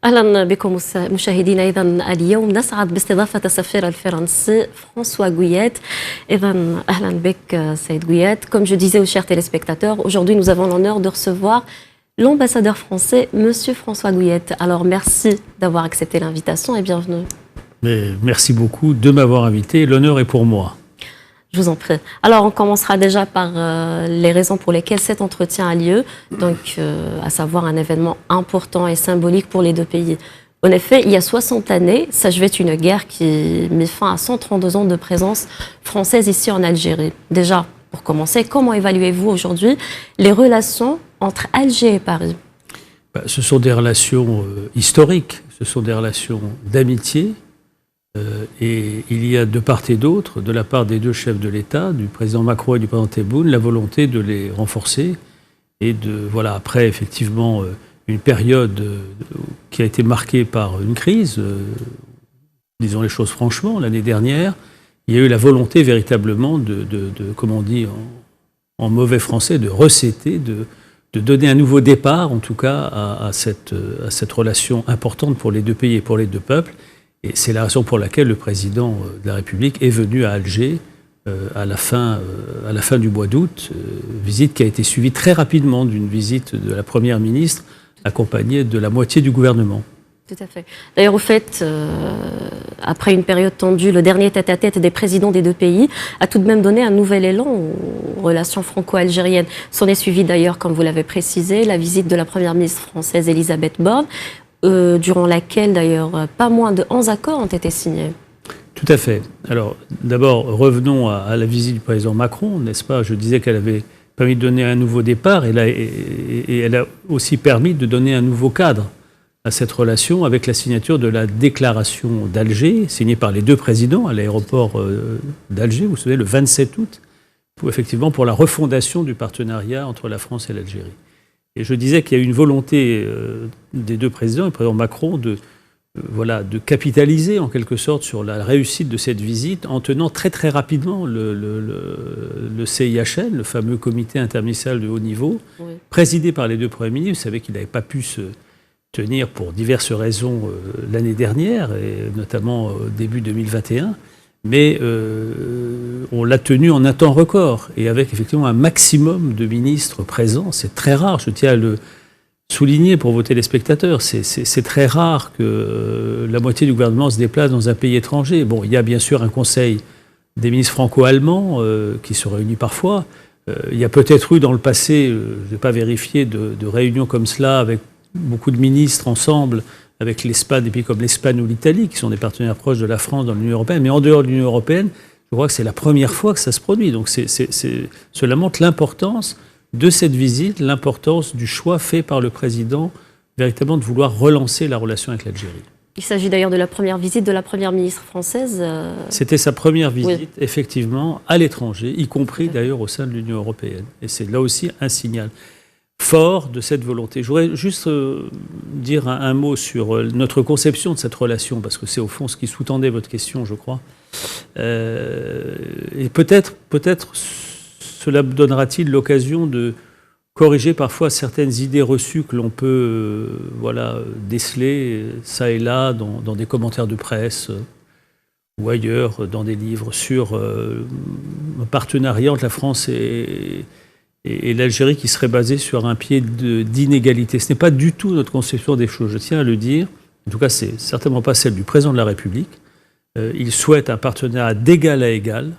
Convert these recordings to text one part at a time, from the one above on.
أهلا بكم مشاهدينا. إذا اليوم نسعد باستضافة السفير الفرنسي فرانسوا Guyette. إذا أهلا بك سيد Guyette. Comme je disais aux chers téléspectateurs, aujourd'hui nous avons l'honneur de recevoir l'ambassadeur français, Monsieur François Guyette. Alors merci d'avoir accepté l'invitation et bienvenue. Mais merci beaucoup de m'avoir invité. L'honneur est pour moi. Je vous en prie. Alors, on commencera déjà par les raisons pour lesquelles cet entretien a lieu, donc à savoir un événement important et symbolique pour les deux pays. En effet, il y a 60 années, s'achevait une guerre qui mit fin à 132 ans de présence française ici en Algérie. Déjà, pour commencer, comment évaluez-vous aujourd'hui les relations entre Alger et Paris? Ce sont des relations historiques, ce sont des relations d'amitié. Et il y a de part et d'autre, de la part des deux chefs de l'État, du président Macron et du président Tebboune, la volonté de les renforcer et voilà, après effectivement une période qui a été marquée par une crise, disons les choses franchement, l'année dernière, il y a eu la volonté véritablement comme on dit en mauvais français, de resetter, de donner un nouveau départ en tout cas à cette relation importante pour les deux pays et pour les deux peuples. Et c'est la raison pour laquelle le président de la République est venu à Alger à la fin du mois d'août, visite qui a été suivie très rapidement d'une visite de la Première ministre accompagnée de la moitié du gouvernement. Tout à fait. D'ailleurs, au fait, après une période tendue, le dernier tête-à-tête des présidents des deux pays a tout de même donné un nouvel élan aux relations franco-algériennes. S'en est suivi d'ailleurs, comme vous l'avez précisé, la visite de la Première ministre française Elisabeth Borne, durant laquelle, d'ailleurs, pas moins de 11 accords ont été signés. Tout à fait. Alors, d'abord, revenons à la visite du président Macron, n'est-ce pas? Je disais qu'elle avait permis de donner un nouveau départ et elle a aussi permis de donner un nouveau cadre à cette relation avec la signature de la déclaration d'Alger, signée par les deux présidents à l'aéroport d'Alger, vous savez, le 27 août, effectivement pour la refondation du partenariat entre la France et l'Algérie. Et je disais qu'il y a eu une volonté des deux présidents, le président Macron, de capitaliser en quelque sorte sur la réussite de cette visite en tenant très très rapidement le CIHN, le fameux comité interministériel de haut niveau, oui, présidé par les deux premiers ministres. Vous savez qu'il n'avait pas pu se tenir pour diverses raisons l'année dernière, et notamment début 2021. Mais on l'a tenu en un temps record et avec effectivement un maximum de ministres présents. C'est très rare, je tiens à le souligner pour vos téléspectateurs, c'est très rare que la moitié du gouvernement se déplace dans un pays étranger. Bon, il y a bien sûr un conseil des ministres franco-allemands qui se réunit parfois. Il y a peut-être eu dans le passé, je n'ai pas vérifié, de réunions comme cela avec beaucoup de ministres ensemble, avec l'Espagne, des pays comme l'Espagne ou l'Italie, qui sont des partenaires proches de la France dans l'Union européenne. Mais en dehors de l'Union européenne, je crois que c'est la première fois que ça se produit. Donc cela montre l'importance de cette visite, l'importance du choix fait par le président, véritablement de vouloir relancer la relation avec l'Algérie. Il s'agit d'ailleurs de la première visite de la Première ministre française. C'était sa première visite, oui, effectivement, à l'étranger, y compris d'ailleurs au sein de l'Union européenne. Et c'est là aussi un signal fort de cette volonté. Je voudrais juste dire un mot sur notre conception de cette relation, parce que c'est au fond ce qui sous-tendait votre question, je crois. Et peut-être cela donnera-t-il l'occasion de corriger parfois certaines idées reçues que l'on peut déceler ça et là dans des commentaires de presse ou ailleurs, dans des livres, sur un partenariat entre la France et l'Algérie qui serait basée sur un pied d'inégalité. Ce n'est pas du tout notre conception des choses, je tiens à le dire. En tout cas, c'est certainement pas celle du président de la République. Il souhaite un partenariat d'égal à égal,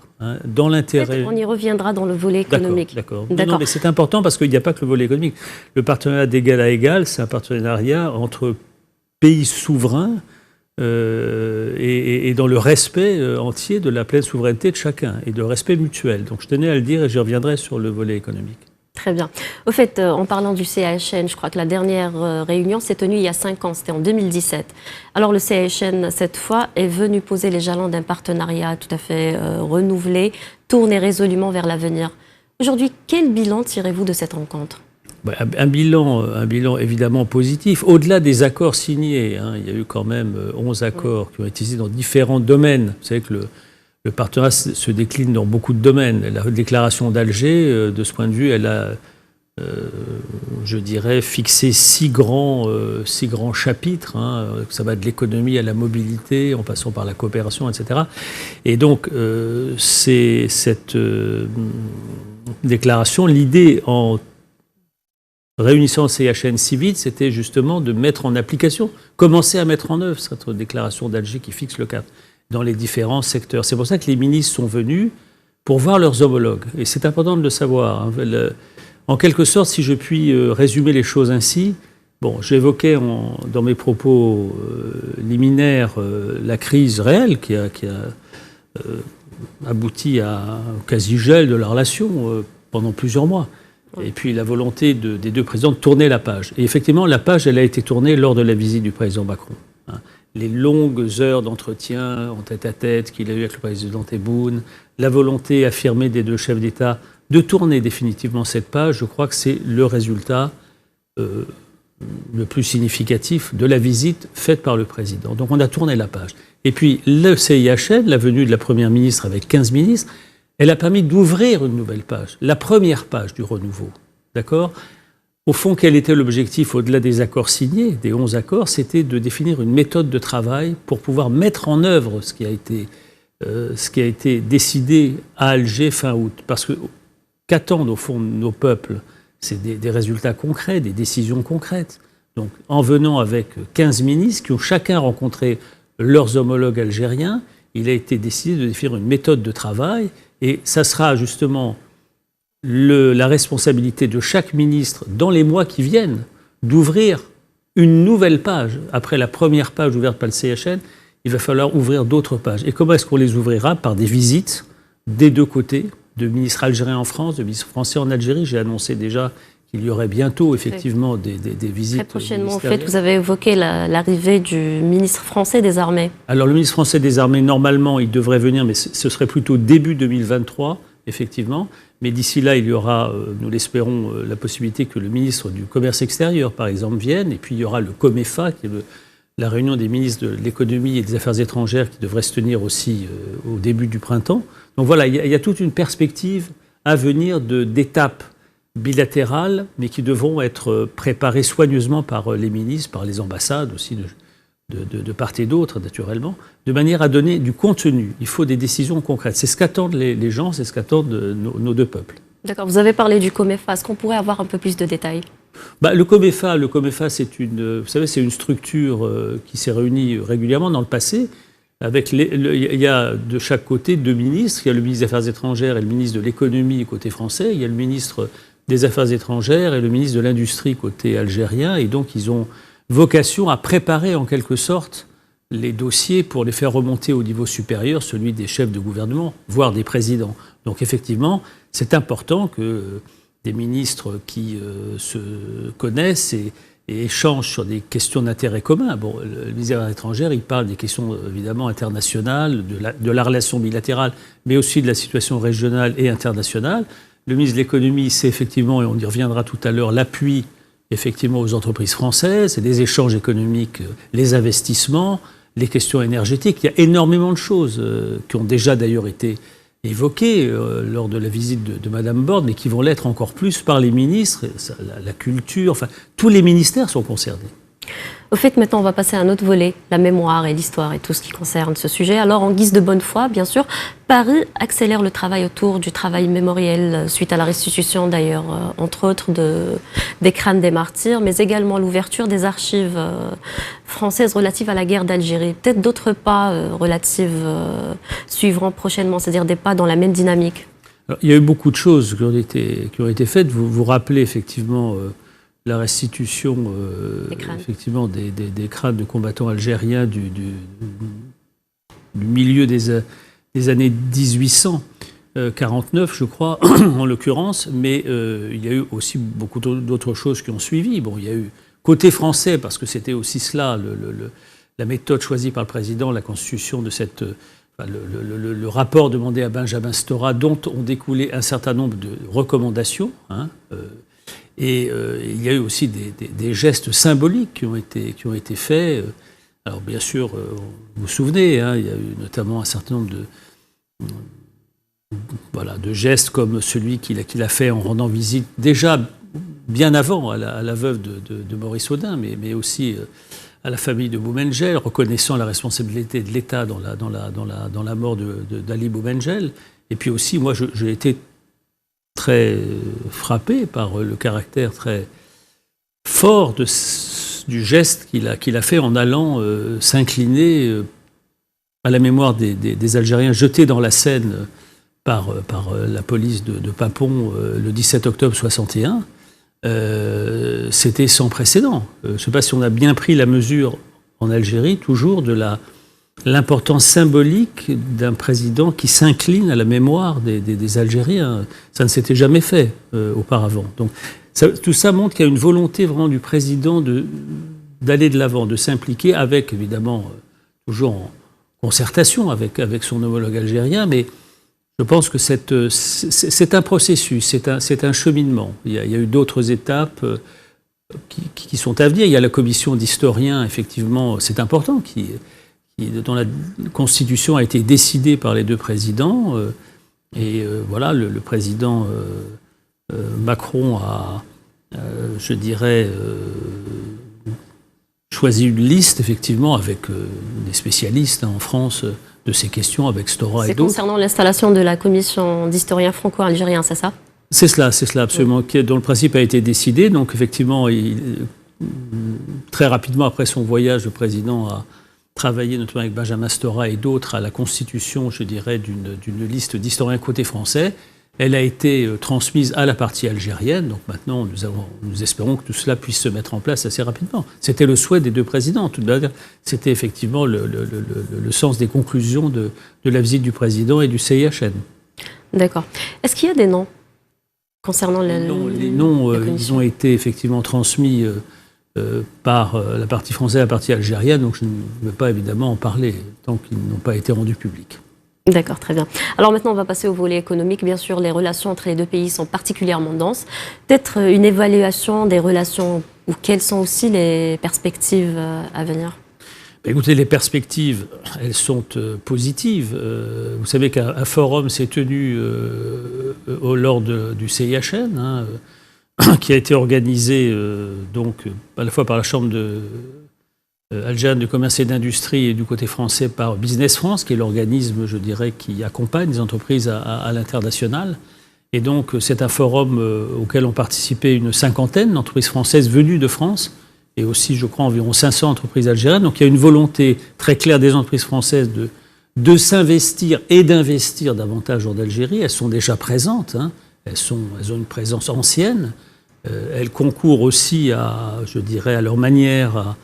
dans l'intérêt... On y reviendra dans le volet économique. D'accord. Non, mais c'est important parce qu'il n'y a pas que le volet économique. Le partenariat d'égal à égal, c'est un partenariat entre pays souverains et dans le respect entier de la pleine souveraineté de chacun et de respect mutuel. Donc je tenais à le dire et j'y reviendrai sur le volet économique. Très bien. Au fait, en parlant du CHN, je crois que la dernière réunion s'est tenue il y a 5 ans, c'était en 2017. Alors le CHN, cette fois, est venu poser les jalons d'un partenariat tout à fait renouvelé, tourné résolument vers l'avenir. Aujourd'hui, quel bilan tirez-vous de cette rencontre ? Un bilan évidemment positif. Au-delà des accords signés, il y a eu quand même 11 accords qui ont été signés dans différents domaines. Vous savez que le partenariat se décline dans beaucoup de domaines. La déclaration d'Alger, de ce point de vue, elle a je dirais, fixé six grands chapitres. Ça va de l'économie à la mobilité, en passant par la coopération, etc. Et donc, c'est cette déclaration, l'idée en réunissant le CHN si vite, c'était justement de mettre en application, commencer à mettre en œuvre cette déclaration d'Alger qui fixe le cap dans les différents secteurs. C'est pour ça que les ministres sont venus pour voir leurs homologues. Et c'est important de le savoir. En quelque sorte, si je puis résumer les choses ainsi, j'évoquais dans mes propos liminaires la crise réelle qui a abouti à un quasi-gel de la relation pendant plusieurs mois. Et puis la volonté des deux présidents de tourner la page. Et effectivement, la page, elle a été tournée lors de la visite du président Macron. Les longues heures d'entretien en tête-à-tête qu'il a eu avec le président Tebboune, la volonté affirmée des deux chefs d'État de tourner définitivement cette page, je crois que c'est le résultat le plus significatif de la visite faite par le président. Donc on a tourné la page. Et puis le CIHN, la venue de la Première ministre avec 15 ministres, elle a permis d'ouvrir une nouvelle page, la première page du renouveau. D'accord ? Au fond, quel était l'objectif au-delà des accords signés, des 11 accords? C'était de définir une méthode de travail pour pouvoir mettre en œuvre ce qui a été décidé à Alger fin août. Parce que qu'attendent au fond nos peuples? C'est des résultats concrets, des décisions concrètes. Donc, en venant avec 15 ministres qui ont chacun rencontré leurs homologues algériens, il a été décidé de définir une méthode de travail. Et ça sera justement la responsabilité de chaque ministre dans les mois qui viennent d'ouvrir une nouvelle page. Après la première page ouverte par le CHN, il va falloir ouvrir d'autres pages. Et comment est-ce qu'on les ouvrira? Par des visites des deux côtés, de ministres algériens en France, de ministres français en Algérie. J'ai annoncé déjà qu'il y aurait bientôt effectivement des visites. Très prochainement, en fait, vous avez évoqué l'arrivée du ministre français des Armées. Alors le ministre français des Armées, normalement, il devrait venir, mais ce serait plutôt début 2023, effectivement. Mais d'ici là, il y aura, nous l'espérons, la possibilité que le ministre du Commerce extérieur, par exemple, vienne. Et puis il y aura le COMEFA, qui est la réunion des ministres de l'économie et des affaires étrangères, qui devrait se tenir aussi au début du printemps. Donc voilà, il y a toute une perspective à venir d'étapes bilatérales, mais qui devront être préparées soigneusement par les ministres, par les ambassades aussi de part et d'autre, naturellement, de manière à donner du contenu. Il faut des décisions concrètes. C'est ce qu'attendent les gens, c'est ce qu'attendent nos deux peuples. D'accord, vous avez parlé du COMEFA. Est-ce qu'on pourrait avoir un peu plus de détails? Le COMEFA, c'est une structure qui s'est réunie régulièrement dans le passé. Il y a de chaque côté deux ministres. Il y a le ministre des Affaires étrangères et le ministre de l'économie côté français. Il y a le ministre des Affaires étrangères et le ministre de l'Industrie côté algérien. Et donc, ils ont vocation à préparer en quelque sorte les dossiers pour les faire remonter au niveau supérieur, celui des chefs de gouvernement, voire des présidents. Donc effectivement, c'est important que des ministres qui se connaissent et échangent sur des questions d'intérêt commun. Le ministre des Affaires étrangères, il parle des questions évidemment internationales, de la relation bilatérale, mais aussi de la situation régionale et internationale. Le ministre de l'économie, c'est effectivement, et on y reviendra tout à l'heure, l'appui effectivement aux entreprises françaises, c'est des échanges économiques, les investissements, les questions énergétiques. Il y a énormément de choses qui ont déjà d'ailleurs été évoquées lors de la visite de Madame Borne, mais qui vont l'être encore plus par les ministres, la culture, enfin, tous les ministères sont concernés. Au fait, maintenant, on va passer à un autre volet, la mémoire et l'histoire et tout ce qui concerne ce sujet. Alors, en guise de bonne foi, bien sûr, Paris accélère le travail autour du travail mémoriel suite à la restitution, d'ailleurs, entre autres, des crânes des martyrs, mais également l'ouverture des archives françaises relatives à la guerre d'Algérie. Peut-être d'autres pas suivront prochainement, c'est-à-dire des pas dans la même dynamique. Alors, il y a eu beaucoup de choses qui ont été faites. Vous vous rappelez effectivement la restitution effectivement des crânes de combattants algériens du milieu des années 1849, je crois, en l'occurrence, mais il y a eu aussi beaucoup d'autres choses qui ont suivi. Il y a eu côté français, parce que c'était aussi cela, la méthode choisie par le président, la constitution de cette... Le rapport demandé à Benjamin Stora, dont ont découlé un certain nombre de recommandations, et il y a eu aussi des gestes symboliques qui ont été faits. Alors bien sûr, vous vous souvenez, il y a eu notamment un certain nombre de gestes comme celui qu'il a fait en rendant visite déjà bien avant à la veuve de Maurice Audin, mais aussi à la famille de Boumengel, reconnaissant la responsabilité de l'État dans la mort d'Ali Boumengel. Et puis aussi, moi, j'ai été très frappé par le caractère très fort du geste qu'il a fait en allant s'incliner à la mémoire des Algériens jetés dans la Seine par la police de Papon le 17 octobre 61. C'était sans précédent. Je ne sais pas si on a bien pris la mesure en Algérie, toujours, de l'importance symbolique d'un président qui s'incline à la mémoire des Algériens. Ça ne s'était jamais fait auparavant. Donc, tout ça montre qu'il y a une volonté vraiment du président d'aller de l'avant, de s'impliquer avec, évidemment, toujours en concertation avec son homologue algérien, mais je pense que c'est un processus, c'est un cheminement. Il y a eu d'autres étapes qui sont à venir. Il y a la commission d'historiens, effectivement, c'est important, dont la constitution a été décidée par les deux présidents. Voilà, le président Macron a, je dirais, choisi une liste, effectivement, avec des spécialistes en France de ces questions, avec Stora et d'autres. C'est concernant l'installation de la commission d'historiens franco-algériens, c'est ça ? C'est cela, absolument, dont le principe a été décidé. Donc, effectivement, très rapidement après son voyage, le président a travaillé, notamment avec Benjamin Stora et d'autres, à la constitution, je dirais, d'une liste d'historiens côté français. Elle a été transmise à la partie algérienne. Donc maintenant, nous espérons que tout cela puisse se mettre en place assez rapidement. C'était le souhait des deux présidents. C'était effectivement le sens des conclusions de la visite du président et du CIHN. D'accord. Est-ce qu'il y a des noms concernant les noms, ils ont été effectivement transmis par la partie française et la partie algérienne. Donc je ne veux pas évidemment en parler tant qu'ils n'ont pas été rendus publics. D'accord, très bien. Alors maintenant, on va passer au volet économique. Bien sûr, les relations entre les deux pays sont particulièrement denses. Peut-être une évaluation des relations, ou quelles sont aussi les perspectives à venir ? Écoutez, les perspectives, elles sont positives. Vous savez qu'un forum s'est tenu lors du CIHN, qui a été organisé donc à la fois par la Chambre algérienne de commerce et d'industrie et du côté français par Business France, qui est l'organisme, je dirais, qui accompagne les entreprises à l'international. Et donc, c'est un forum auquel ont participé une cinquantaine d'entreprises françaises venues de France, et aussi, je crois, environ 500 entreprises algériennes. Donc, il y a une volonté très claire des entreprises françaises de s'investir et d'investir davantage en Algérie. Elles sont déjà présentes, elles ont une présence ancienne. Elles concourent aussi à leur manière,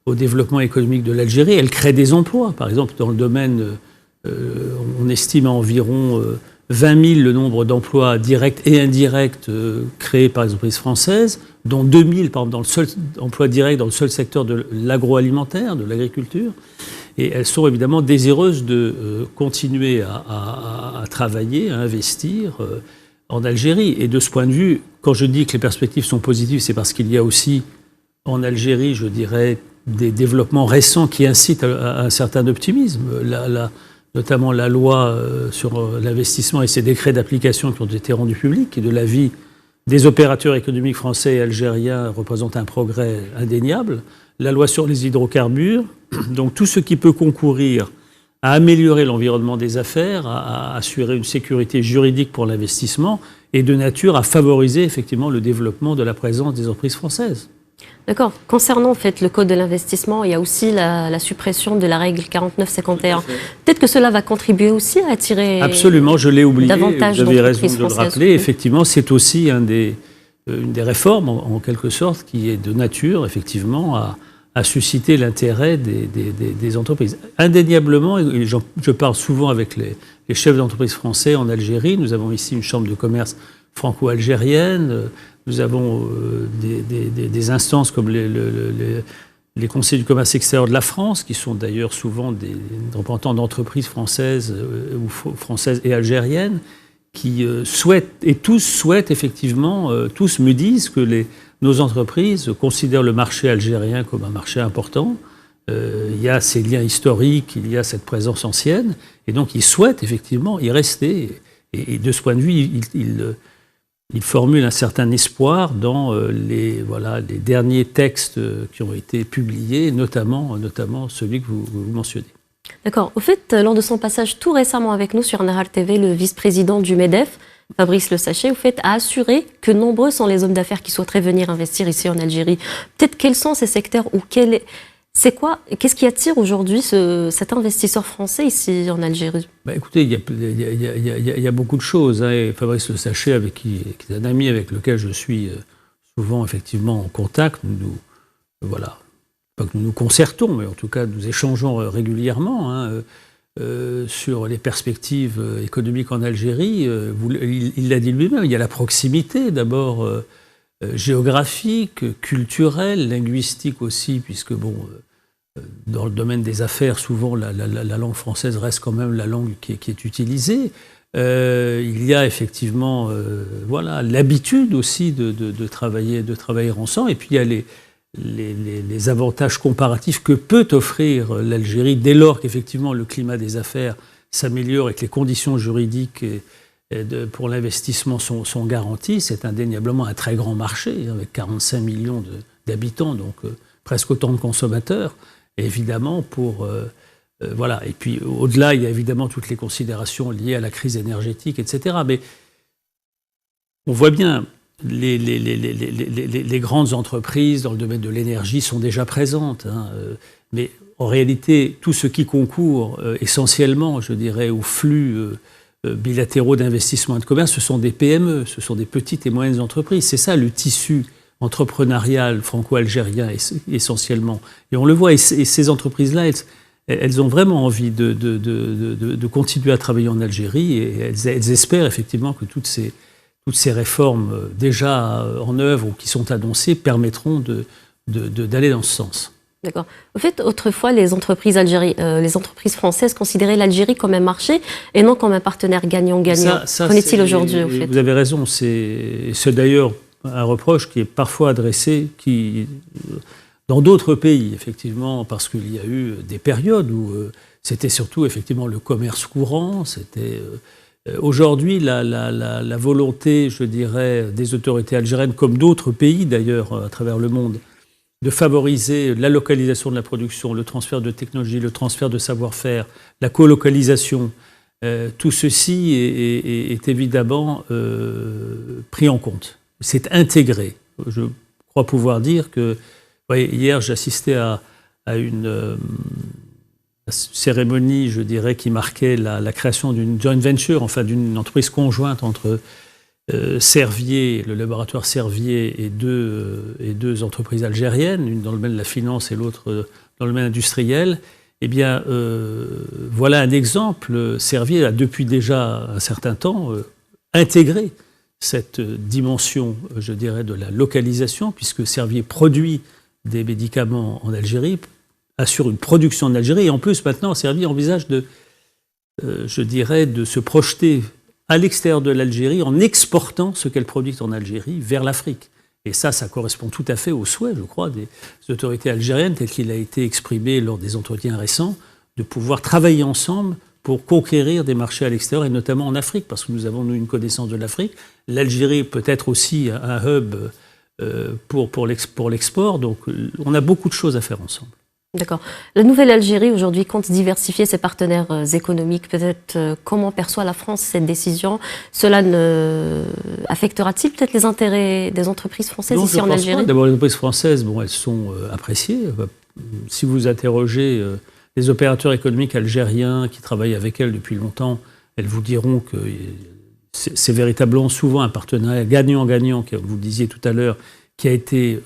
au développement économique de l'Algérie. Elle crée des emplois. Par exemple, dans le domaine, on estime à environ 20 000 le nombre d'emplois directs et indirects créés par les entreprises françaises, dont 2 000, par exemple, dans le seul emploi direct dans le seul secteur de l'agroalimentaire, de l'agriculture. Et elles sont évidemment désireuses de continuer à travailler, à investir en Algérie. Et de ce point de vue, quand je dis que les perspectives sont positives, c'est parce qu'il y a aussi en Algérie, je dirais, des développements récents qui incitent à un certain optimisme. Notamment la loi sur l'investissement et ses décrets d'application qui ont été rendus publics, qui de l'avis des opérateurs économiques français et algériens représentent un progrès indéniable. La loi sur les hydrocarbures, donc tout ce qui peut concourir à améliorer l'environnement des affaires, à assurer une sécurité juridique pour l'investissement, est de nature à favoriser effectivement le développement de la présence des entreprises françaises. D'accord. Concernant en fait, le code de l'investissement, il y a aussi la suppression de la règle 49-51. Peut-être que cela va contribuer aussi à attirer absolument, je l'ai oublié, davantage vous avez raison de le françaises. rappeler. Effectivement, c'est aussi une des réformes, en quelque sorte, qui est de nature, effectivement, à susciter l'intérêt des entreprises. Indéniablement, et je parle souvent avec les chefs d'entreprise français en Algérie, nous avons ici une chambre de commerce franco-algérienne, nous avons des instances comme les conseils du commerce extérieur de la France, qui sont d'ailleurs souvent des représentants d'entreprises françaises ou françaises et algériennes, qui souhaitent, et tous souhaitent effectivement, tous me disent que nos entreprises considèrent le marché algérien comme un marché important. Il y a ces liens historiques, il y a cette présence ancienne, et donc ils souhaitent effectivement y rester. Et de ce point de vue, il formule un certain espoir dans les derniers textes qui ont été publiés, notamment celui que vous mentionnez. D'accord. Au fait, lors de son passage tout récemment avec nous sur Nahar TV, le vice-président du MEDEF, Fabrice Le Sachet, au fait, a assuré que nombreux sont les hommes d'affaires qui souhaiteraient venir investir ici en Algérie. Peut-être quels sont ces secteurs ou qu'est-ce qui attire aujourd'hui cet investisseur français ici en Algérie? Écoutez, il y a beaucoup de choses. Hein, et Fabrice Le Sachet, qui est un ami avec lequel je suis souvent effectivement en contact, voilà, pas que nous nous concertons, mais en tout cas nous échangeons régulièrement sur les perspectives économiques en Algérie. Il l'a dit lui-même, il y a la proximité d'abord géographique, culturelle, linguistique aussi, puisque dans le domaine des affaires, souvent la langue française reste quand même la langue qui est utilisée. Il y a effectivement l'habitude aussi de travailler ensemble. Et puis il y a les avantages comparatifs que peut offrir l'Algérie dès lors qu'effectivement le climat des affaires s'améliore et que les conditions juridiques pour l'investissement sont garanties. C'est indéniablement un très grand marché avec 45 millions d'habitants, donc presque autant de consommateurs. Et évidemment, et puis au-delà, il y a évidemment toutes les considérations liées à la crise énergétique, etc. Mais on voit bien, les grandes entreprises dans le domaine de l'énergie sont déjà présentes. Mais en réalité, tout ce qui concourt essentiellement, je dirais, aux flux bilatéraux d'investissement et de commerce, ce sont des PME, ce sont des petites et moyennes entreprises. C'est ça le tissu entrepreneurial franco-algérien essentiellement. Et on le voit, et ces entreprises-là, elles ont vraiment envie de continuer à travailler en Algérie et elles espèrent effectivement que toutes ces réformes déjà en œuvre ou qui sont annoncées permettront d'aller dans ce sens. D'accord. En fait, autrefois, les entreprises françaises considéraient l'Algérie comme un marché et non comme un partenaire gagnant-gagnant. Qu'en est-il aujourd'hui, au fait? Vous avez raison. C'est d'ailleurs un reproche qui est parfois adressé dans d'autres pays, effectivement, parce qu'il y a eu des périodes où c'était surtout effectivement le commerce courant. Aujourd'hui, la volonté, je dirais, des autorités algériennes, comme d'autres pays d'ailleurs à travers le monde, de favoriser la localisation de la production, le transfert de technologie, le transfert de savoir-faire, la colocalisation, tout ceci est évidemment pris en compte. C'est intégré. Je crois pouvoir dire que, hier j'assistais à une cérémonie, je dirais, qui marquait la création d'une joint venture, enfin d'une entreprise conjointe entre Servier, le laboratoire Servier et deux entreprises algériennes, une dans le domaine de la finance et l'autre dans le domaine industriel. Eh bien, voilà un exemple. Servier a depuis déjà un certain temps intégré cette dimension, je dirais, de la localisation, puisque Servier produit des médicaments en Algérie, assure une production en Algérie, et en plus, maintenant, Servier envisage je dirais, de se projeter à l'extérieur de l'Algérie en exportant ce qu'elle produit en Algérie vers l'Afrique. Et ça correspond tout à fait au souhait, je crois, des autorités algériennes, tel qu'il a été exprimé lors des entretiens récents, de pouvoir travailler ensemble pour conquérir des marchés à l'extérieur, et notamment en Afrique, parce que nous avons, une connaissance de l'Afrique. L'Algérie peut être aussi un hub pour l'export, donc on a beaucoup de choses à faire ensemble. D'accord. La nouvelle Algérie, aujourd'hui, compte diversifier ses partenaires économiques. Peut-être comment perçoit la France cette décision? Cela affectera-t-il peut-être les intérêts des entreprises françaises ici en Algérie? D'abord, les entreprises françaises, elles sont appréciées. Si vous interrogez les opérateurs économiques algériens qui travaillent avec elles depuis longtemps, elles vous diront que c'est véritablement souvent un partenariat gagnant-gagnant, comme vous le disiez tout à l'heure, qui a été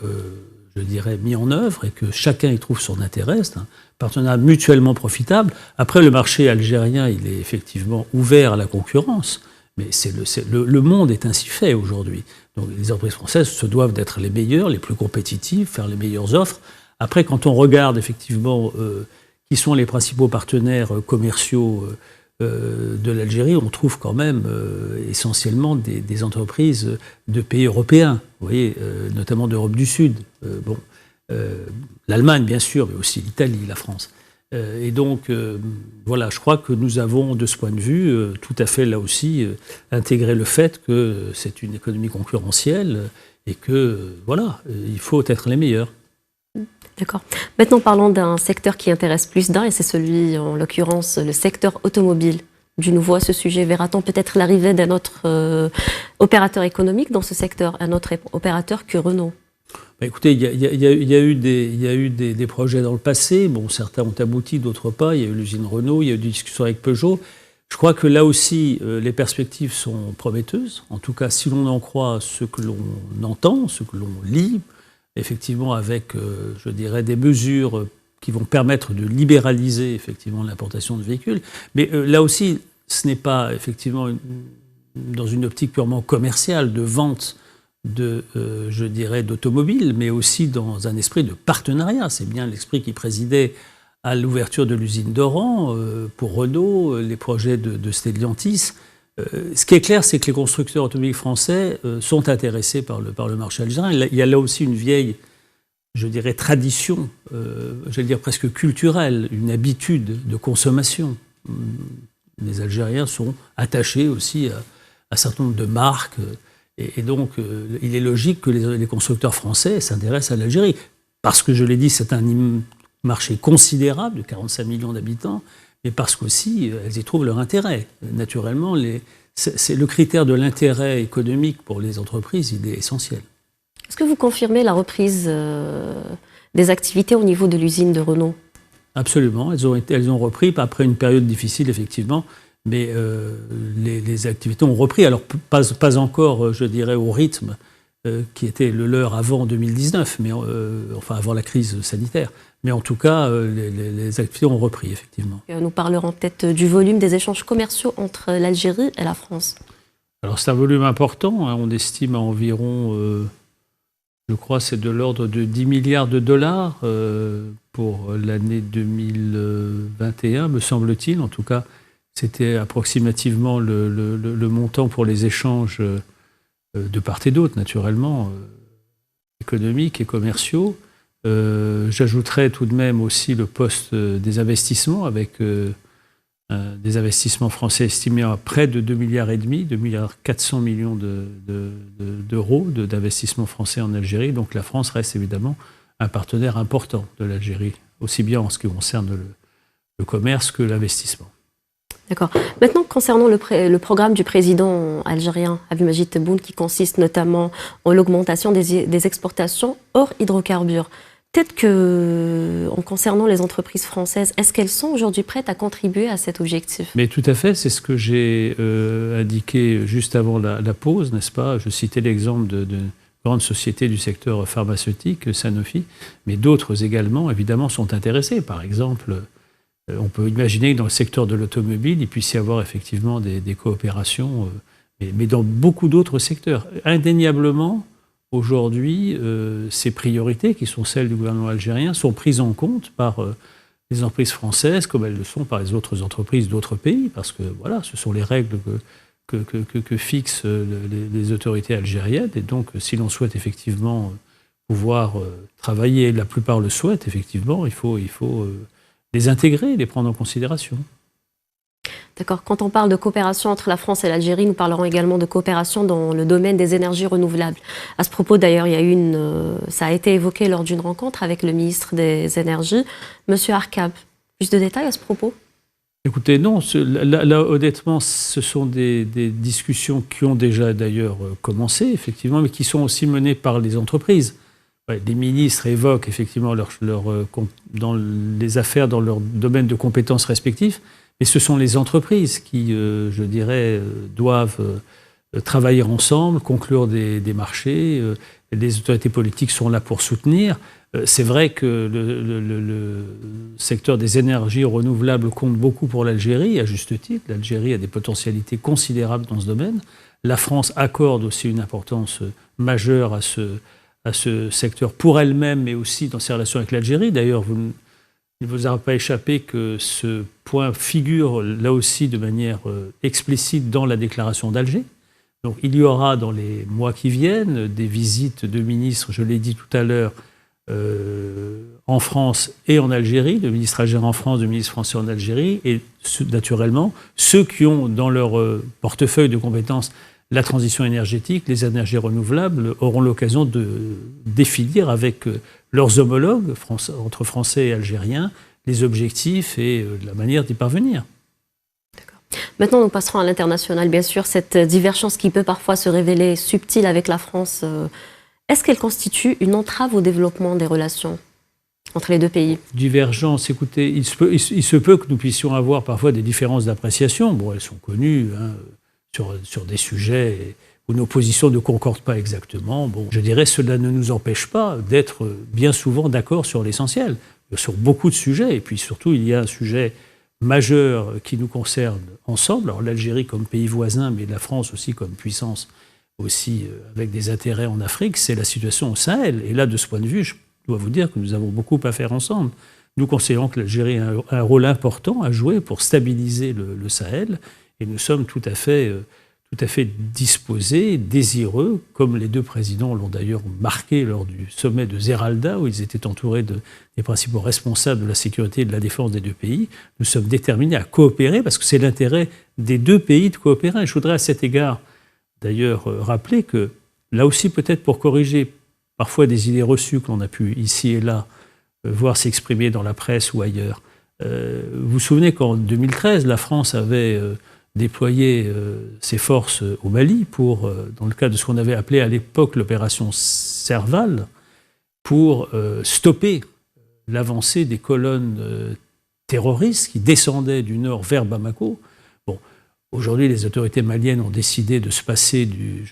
je dirais, mis en œuvre et que chacun y trouve son intérêt. C'est un partenariat mutuellement profitable. Après, le marché algérien, il est effectivement ouvert à la concurrence, mais le monde est ainsi fait aujourd'hui. Donc les entreprises françaises se doivent d'être les meilleures, les plus compétitives, faire les meilleures offres. Après, quand on regarde effectivement qui sont les principaux partenaires commerciaux de l'Algérie, on trouve quand même essentiellement des entreprises de pays européens, vous voyez, notamment d'Europe du Sud. L'Allemagne, bien sûr, mais aussi l'Italie, la France. Et donc, voilà, je crois que nous avons, de ce point de vue, tout à fait, là aussi, intégré le fait que c'est une économie concurrentielle et que, voilà, il faut être les meilleurs. D'accord. Maintenant, parlons d'un secteur qui intéresse plus d'un, et c'est celui, en l'occurrence, le secteur automobile. Du nouveau à ce sujet, verra-t-on peut-être l'arrivée d'un autre opérateur économique dans ce secteur, un autre opérateur que Renault? Écoutez, il y a eu des projets dans le passé. Bon, certains ont abouti, d'autres pas. Il y a eu l'usine Renault, il y a eu des discussions avec Peugeot. Je crois que là aussi, les perspectives sont prometteuses. En tout cas, si l'on en croit ce que l'on entend, ce que l'on lit, effectivement, avec, je dirais, des mesures qui vont permettre de libéraliser effectivement l'importation de véhicules. Mais là aussi, ce n'est pas effectivement dans une optique purement commerciale de vente je dirais, d'automobiles, mais aussi dans un esprit de partenariat. C'est bien l'esprit qui présidait à l'ouverture de l'usine d'Oran pour Renault, les projets de Stellantis. Ce qui est clair, c'est que les constructeurs automobiles français sont intéressés par le marché algérien. Il y a là aussi une vieille, je dirais, tradition, j'allais dire presque culturelle, une habitude de consommation. Les Algériens sont attachés aussi à un certain nombre de marques. Et donc, il est logique que les constructeurs français s'intéressent à l'Algérie. Parce que, je l'ai dit, c'est un marché considérable de 45 millions d'habitants, mais parce qu'aussi, elles y trouvent leur intérêt. Naturellement, c'est le critère de l'intérêt économique pour les entreprises, il est essentiel. Est-ce que vous confirmez la reprise des activités au niveau de l'usine de Renault? Absolument, elles ont repris après une période difficile, effectivement. Mais les activités ont repris. Alors, pas encore, je dirais, au rythme qui était le leur avant 2019, mais, enfin avant la crise sanitaire. Mais en tout cas, les activités ont repris, effectivement. Nous parlerons peut-être du volume des échanges commerciaux entre l'Algérie et la France. Alors, c'est un volume important. Hein, on estime à environ, je crois, c'est de l'ordre de 10 milliards de dollars pour l'année 2021, me semble-t-il. En tout cas, c'était approximativement le montant pour les échanges de part et d'autre, naturellement, économiques et commerciaux. J'ajouterais tout de même aussi le poste des investissements, avec des investissements français estimés à près de 2,5 milliards, 2,4 milliards d'euros d'investissements français en Algérie. Donc la France reste évidemment un partenaire important de l'Algérie, aussi bien en ce qui concerne le commerce que l'investissement. D'accord. Maintenant, concernant le programme du président algérien Abdelmadjid Tebboune, qui consiste notamment en l'augmentation des exportations hors hydrocarbures, peut-être que, en concernant les entreprises françaises, est-ce qu'elles sont aujourd'hui prêtes à contribuer à cet objectif? Mais tout à fait, c'est ce que j'ai indiqué juste avant la pause, n'est-ce pas? Je citais l'exemple de grandes sociétés du secteur pharmaceutique, Sanofi, mais d'autres également, évidemment, sont intéressées. Par exemple, on peut imaginer que dans le secteur de l'automobile, il puisse y avoir effectivement des coopérations, mais dans beaucoup d'autres secteurs. Indéniablement, aujourd'hui, ces priorités, qui sont celles du gouvernement algérien, sont prises en compte par les entreprises françaises, comme elles le sont par les autres entreprises d'autres pays, parce que voilà, ce sont les règles que fixent les autorités algériennes. Et donc, si l'on souhaite effectivement pouvoir travailler, la plupart le souhaitent, effectivement, il faut les intégrer, les prendre en considération. D'accord. Quand on parle de coopération entre la France et l'Algérie, nous parlerons également de coopération dans le domaine des énergies renouvelables. À ce propos, d'ailleurs, il y a ça a été évoqué lors d'une rencontre avec le ministre des Énergies, M. Arkab. Plus de détails à ce propos? Écoutez, non. Là, honnêtement, ce sont des discussions qui ont déjà d'ailleurs commencé, effectivement, mais qui sont aussi menées par les entreprises. Les ministres évoquent effectivement dans les affaires dans leur domaine de compétences respectifs, mais ce sont les entreprises qui, je dirais, doivent travailler ensemble, conclure des marchés. Les autorités politiques sont là pour soutenir. C'est vrai que le secteur des énergies renouvelables compte beaucoup pour l'Algérie, à juste titre. L'Algérie a des potentialités considérables dans ce domaine. La France accorde aussi une importance majeure à ce secteur pour elle-même, mais aussi dans ses relations avec l'Algérie. D'ailleurs, il ne vous a pas échappé que ce point figure là aussi de manière explicite dans la déclaration d'Alger. Donc il y aura dans les mois qui viennent des visites de ministres, je l'ai dit tout à l'heure, en France et en Algérie, le ministre algérien en France, le ministre français en Algérie, et naturellement, ceux qui ont dans leur portefeuille de compétences la transition énergétique, les énergies renouvelables, auront l'occasion de définir avec leurs homologues, entre Français et Algériens, les objectifs et la manière d'y parvenir. Maintenant, nous passerons à l'international. Bien sûr, cette divergence qui peut parfois se révéler subtile avec la France, est-ce qu'elle constitue une entrave au développement des relations entre les deux pays? Divergence, écoutez, il se peut que nous puissions avoir parfois des différences d'appréciation. Bon, elles sont connues sur des sujets où nos positions ne concordent pas exactement. Bon, je dirais cela ne nous empêche pas d'être bien souvent d'accord sur l'essentiel, sur beaucoup de sujets. Et puis surtout, il y a un sujet majeur qui nous concerne ensemble. Alors l'Algérie comme pays voisin, mais la France aussi comme puissance, aussi avec des intérêts en Afrique, c'est la situation au Sahel. Et là, de ce point de vue, je dois vous dire que nous avons beaucoup à faire ensemble. Nous considérons que l'Algérie a un rôle important à jouer pour stabiliser le Sahel, et nous sommes tout à fait disposés, désireux, comme les deux présidents l'ont d'ailleurs marqué lors du sommet de Zeralda, où ils étaient entourés des principaux responsables de la sécurité et de la défense des deux pays. Nous sommes déterminés à coopérer, parce que c'est l'intérêt des deux pays de coopérer. Et je voudrais à cet égard d'ailleurs rappeler que, là aussi peut-être pour corriger parfois des idées reçues que l'on a pu ici et là voir s'exprimer dans la presse ou ailleurs, vous vous souvenez qu'en 2013, la France avait déployé ses forces au Mali pour, dans le cadre de ce qu'on avait appelé à l'époque l'opération Serval, pour stopper l'avancée des colonnes terroristes qui descendaient du nord vers Bamako. Bon, aujourd'hui, les autorités maliennes ont décidé de se passer du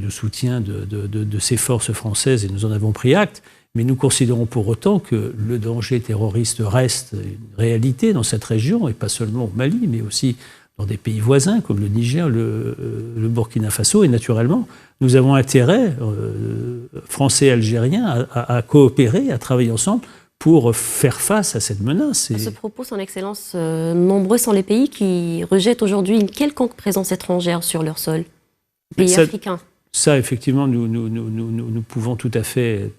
soutien de ces forces françaises, et nous en avons pris acte. Mais nous considérons pour autant que le danger terroriste reste une réalité dans cette région, et pas seulement au Mali, mais aussi dans des pays voisins comme le Niger, le Burkina Faso. Et naturellement, nous avons intérêt, français et algériens, à coopérer, à travailler ensemble pour faire face à cette menace. À ce propos, son Excellence, nombreux sont les pays qui rejettent aujourd'hui une quelconque présence étrangère sur leur sol, pays africains. Ça, effectivement, nous pouvons tout à fait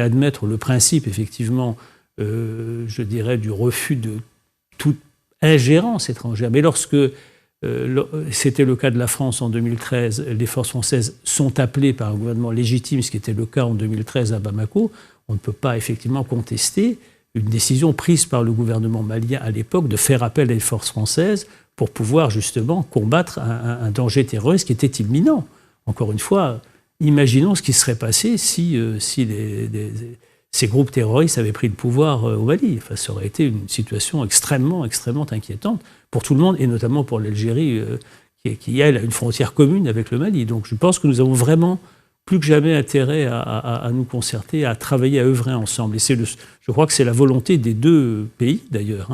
admettre le principe, effectivement, je dirais, du refus de toute ingérence étrangère. Mais lorsque c'était le cas de la France en 2013, les forces françaises sont appelées par un gouvernement légitime, ce qui était le cas en 2013 à Bamako, on ne peut pas effectivement contester une décision prise par le gouvernement malien à l'époque de faire appel à les forces françaises pour pouvoir justement combattre un danger terroriste qui était imminent. Encore une fois, imaginons ce qui serait passé si ces groupes terroristes avaient pris le pouvoir au Mali. Enfin, ça aurait été une situation extrêmement inquiétante pour tout le monde, et notamment pour l'Algérie, qui elle, a une frontière commune avec le Mali. Donc je pense que nous avons vraiment plus que jamais intérêt à nous concerter, à travailler, à œuvrer ensemble. Et je crois que c'est la volonté des deux pays, d'ailleurs,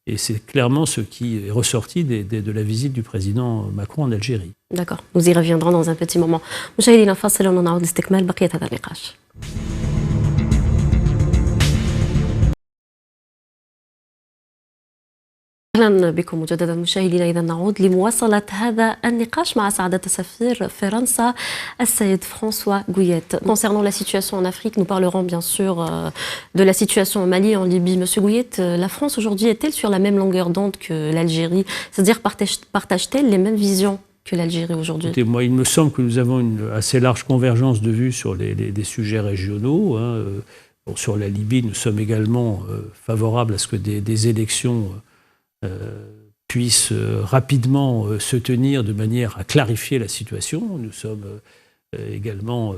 et c'est clairement ce qui est ressorti de la visite du président Macron en Algérie. D'accord, nous y reviendrons dans un petit moment. مشاهدينا فاصل ونعود لاستكمال بقية هذا النقاش. أهلا بكم مجددا مشاهدينا. إذا نعود لمواصلة هذا النقاش مع سعادة سفير فرنسا السيد فرانسوا غوييت. Concernant la situation en Afrique, nous parlerons bien sûr de la situation au Mali et en Libye. Monsieur غوييت, la France aujourd'hui est-elle sur la même longueur d'onde que l'Algérie? C'est-à-dire partage-t-elle les mêmes visions que l'Algérie aujourd'hui? Écoutez, moi, il me semble que nous avons une assez large convergence de vues sur des sujets régionaux. Bon, sur la Libye, nous sommes également favorables à ce que des élections puissent rapidement se tenir de manière à clarifier la situation. Nous sommes également,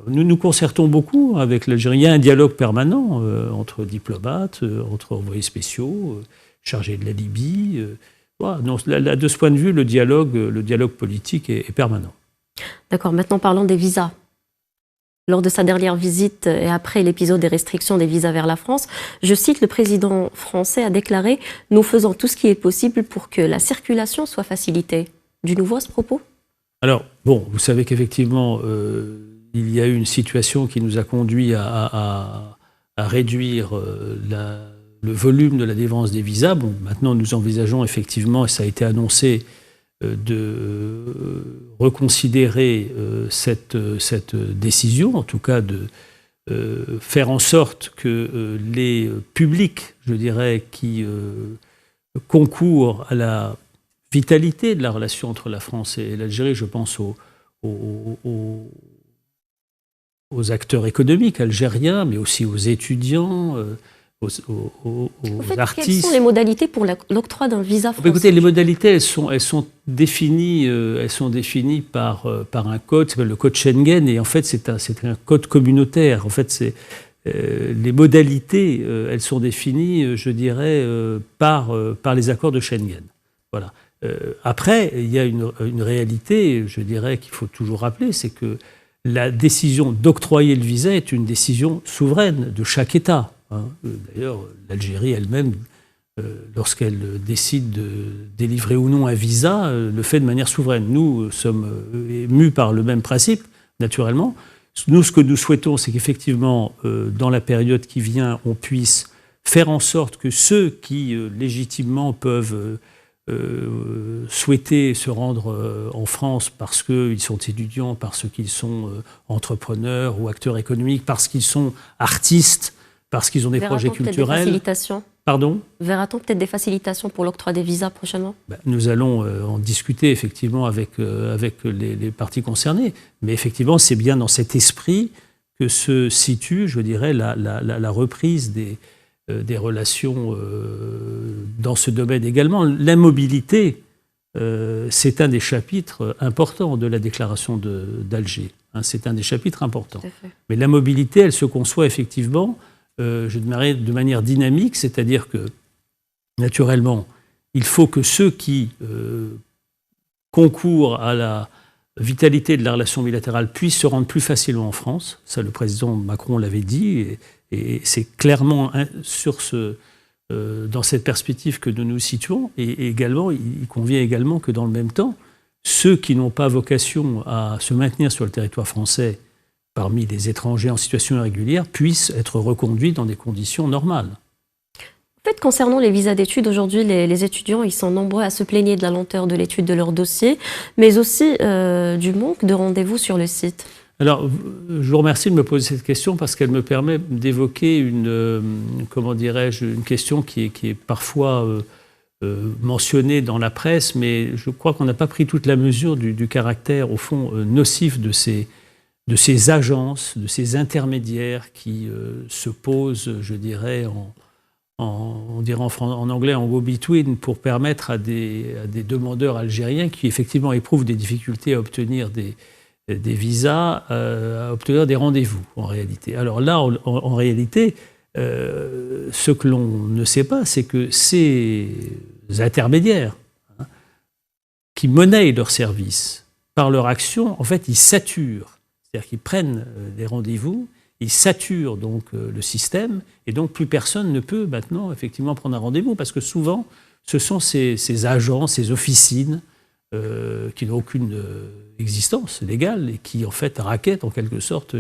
nous nous concertons beaucoup avec l'Algérie. Il y a un dialogue permanent entre diplomates, entre envoyés spéciaux, chargés de la Libye. De ce point de vue, le dialogue politique est permanent. D'accord, maintenant parlons des visas. Lors de sa dernière visite et après l'épisode des restrictions des visas vers la France, je cite, le président français a déclaré « Nous faisons tout ce qui est possible pour que la circulation soit facilitée ». Du nouveau à ce propos? Alors, bon, vous savez qu'effectivement, il y a eu une situation qui nous a conduit à réduire le volume de la délivrance des visas. Bon, maintenant, nous envisageons effectivement, et ça a été annoncé, de reconsidérer cette décision, en tout cas faire en sorte que les publics, je dirais, qui concourent à la vitalité de la relation entre la France et l'Algérie, je pense aux acteurs économiques algériens, mais aussi aux étudiants, aux artistes. Quelles sont les modalités pour l'octroi d'un visa français? Écoutez, les modalités, elles sont définies par un code, qui s'appelle le code Schengen, et en fait, c'est un code communautaire. En fait, les modalités, elles sont définies, je dirais, par les accords de Schengen. Voilà. Après, il y a une réalité, je dirais, qu'il faut toujours rappeler, c'est que la décision d'octroyer le visa est une décision souveraine de chaque État. D'ailleurs, l'Algérie elle-même, lorsqu'elle décide de délivrer ou non un visa, le fait de manière souveraine. Nous sommes mus par le même principe, naturellement. Nous, ce que nous souhaitons, c'est qu'effectivement, dans la période qui vient, on puisse faire en sorte que ceux qui, légitimement, peuvent souhaiter se rendre en France parce qu'ils sont étudiants, parce qu'ils sont entrepreneurs ou acteurs économiques, parce qu'ils sont artistes, parce qu'ils ont des projets culturels. Des facilitations. Pardon ? Verra-t-on peut-être des facilitations pour l'octroi des visas prochainement ? Nous allons en discuter effectivement avec les parties concernées. Mais effectivement, c'est bien dans cet esprit que se situe, je dirais, la reprise des relations dans ce domaine également. La mobilité, c'est un des chapitres importants de la déclaration d'Alger. C'est un des chapitres importants. Mais la mobilité, elle se conçoit effectivement de manière dynamique, c'est-à-dire que, naturellement, il faut que ceux qui concourent à la vitalité de la relation bilatérale puissent se rendre plus facilement en France. Ça, le président Macron l'avait dit, et c'est clairement dans cette perspective que nous nous situons. Et également, il convient également que dans le même temps, ceux qui n'ont pas vocation à se maintenir sur le territoire français parmi les étrangers en situation irrégulière puissent être reconduits dans des conditions normales. En fait, concernant les visas d'études, aujourd'hui, les étudiants, ils sont nombreux à se plaigner de la lenteur de l'étude de leur dossier, mais aussi du manque de rendez-vous sur le site. Alors, je vous remercie de me poser cette question parce qu'elle me permet d'évoquer une question qui est parfois mentionnée dans la presse, mais je crois qu'on n'a pas pris toute la mesure du caractère, au fond, nocif de ces agences, de ces intermédiaires qui se posent, je dirais, on dirait en anglais, en go-between, pour permettre à des demandeurs algériens qui, effectivement, éprouvent des difficultés à obtenir des visas, à obtenir des rendez-vous, en réalité. Alors là, en réalité, ce que l'on ne sait pas, c'est que ces intermédiaires qui monnaient leurs services par leur action, en fait, ils saturent. C'est-à-dire qu'ils prennent des rendez-vous, ils saturent donc le système, et donc plus personne ne peut maintenant effectivement prendre un rendez-vous, parce que souvent, ce sont ces agents, ces officines qui n'ont aucune existence légale et qui en fait rackettent en quelque sorte